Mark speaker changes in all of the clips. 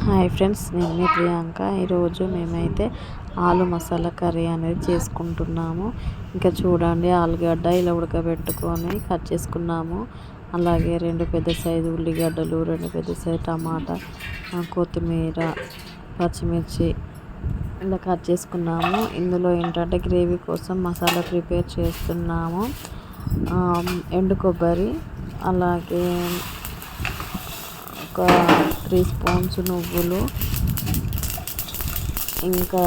Speaker 1: Hi friends, నేను మీ ప్రియాంక. ఈరోజు మేమైతే ఆలు మసాలా కర్రీ అనేది చేసుకుంటున్నాము. ఇంకా చూడండి, ఆలుగడ్డ ఇలా ఉడకబెట్టుకొని కట్ చేసుకున్నాము. అలాగే 2 పెద్ద సైజు ఉల్లిగడ్డలు, 2 పెద్ద సైజు టమాటా, కొత్తిమీర, పచ్చిమిర్చి ఇలా కట్ చేసుకున్నాము. ఇందులో ఏంటంటే గ్రేవీ కోసం మసాలా ప్రిపేర్ చేస్తున్నాము. ఎండు కొబ్బరి, అలాగే ఒక 3 స్పూన్స్ నువ్వులు, ఇంకా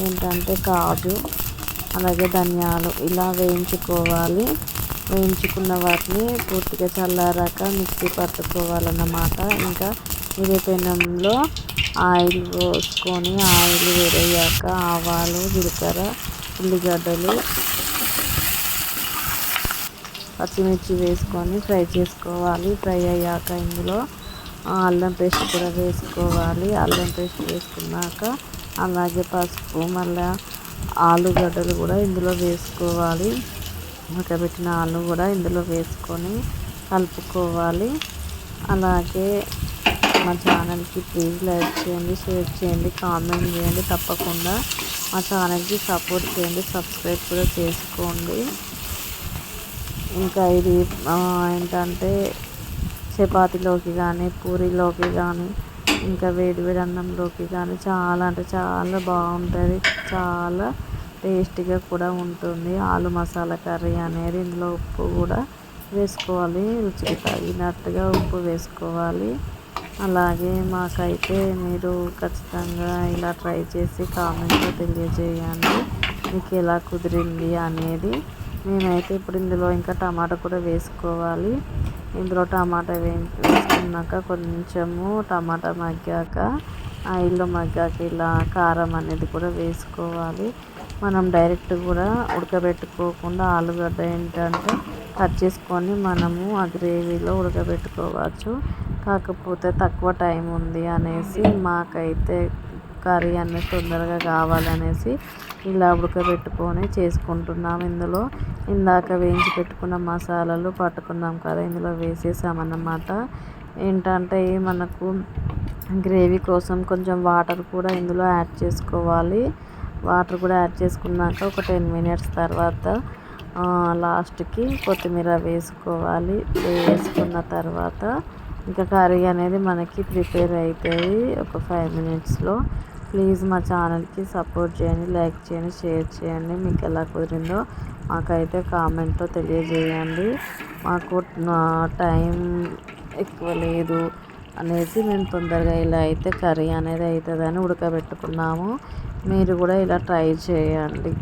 Speaker 1: ఏంటంటే కాజు, అలాగే ధనియాలు ఇలా వేయించుకోవాలి. వేయించుకున్న వాటిని పూర్తిగా చల్లారాక మిక్సీ పట్టుకోవాలన్నమాట. ఇంకా ఇదే పెనంలో ఆయిల్ పోసుకొని, ఆయిల్ వేడయ్యాక ఆవాలు, జీలకర్ర, ఉల్లిగడ్డలు, పచ్చిమిర్చి వేసుకొని ఫ్రై చేసుకోవాలి. ఫ్రై అయ్యాక ఇందులో అల్లం పేస్ట్ కూడా వేసుకోవాలి. అల్లం పేస్ట్ వేసుకున్నాక అలాగే పసుపు, మళ్ళీ ఆలుగడ్డలు కూడా ఇందులో వేసుకోవాలి. ఉడకబెట్టిన ఆలు కూడా ఇందులో వేసుకొని కలుపుకోవాలి. అలాగే మా ఛానల్కి ప్లీజ్ లైక్ చేయండి, షేర్ చేయండి, కామెంట్ చేయండి. తప్పకుండా మా ఛానల్కి సపోర్ట్ చేయండి, సబ్స్క్రైబ్ కూడా చేసుకోండి. ఇంకా ఇది ఏంటంటే చపాతీలోకి కానీ, పూరీలోకి కానీ, ఇంకా వేడి వేడి అన్నంలోకి కానీ చాలా అంటే చాలా బాగుంటుంది. చాలా టేస్టీగా కూడా ఉంటుంది ఆలు మసాలా కర్రీ అనేది. ఇందులో ఉప్పు కూడా వేసుకోవాలి, రుచికి తగినట్టుగా ఉప్పు వేసుకోవాలి. అలాగే మాకైతే మీరు ఖచ్చితంగా ఇలా ట్రై చేసి కామెంట్లో తెలియజేయండి మీకు ఎలా కుదిరింది అనేది. మేమైతే ఇప్పుడు ఇందులో ఇంకా టమాటా కూడా వేసుకోవాలి. ఇందులో టమాటా వేసుకున్నాక కొంచెము టమాటా మగ్గాక, ఆయిల్లో మగ్గాక ఇలా కారం అనేది కూడా వేసుకోవాలి. మనం డైరెక్ట్ కూడా ఉడకబెట్టుకోకుండా ఆలుగడ్డ ఏంటంటే కట్ చేసుకొని మనము ఆ గ్రేవీలో ఉడకబెట్టుకోవచ్చు. కాకపోతే తక్కువ టైం ఉంది అనేసి, మాకైతే కర్రీ అనేది తొందరగా కావాలనేసి ఇలా ఉడకబెట్టుకొని చేసుకుంటున్నాము. ఇందులో ఇందాక వేయించి పెట్టుకున్న మసాలాలు పట్టుకున్నాం కదా, ఇందులో వేసేసామన్నమాట. ఏంటంటే మనకు గ్రేవీ కోసం కొంచెం వాటర్ కూడా ఇందులో యాడ్ చేసుకోవాలి. వాటర్ కూడా యాడ్ చేసుకున్నాక ఒక 10 మినిట్స్ తర్వాత లాస్ట్కి కొత్తిమీర వేసుకోవాలి. వేసుకున్న తర్వాత ఇంకా కర్రీ అనేది మనకి ప్రిపేర్ అవుతుంది ఒక 5 మినిట్స్లో. ప్లీజ్ మా ఛానల్కి సపోర్ట్ చేయండి, లైక్ చేయండి, షేర్ చేయండి. మీకు ఎలా కుదిరిందో మాకైతే కామెంట్లో తెలియజేయండి. మాకు టైం ఎక్కువ లేదు అనేసి మేము తొందరగా ఇలా అయితే కర్రీ అనేది అవుతుందని ఉడకబెట్టుకున్నాము. మీరు కూడా ఇలా ట్రై చేయండి.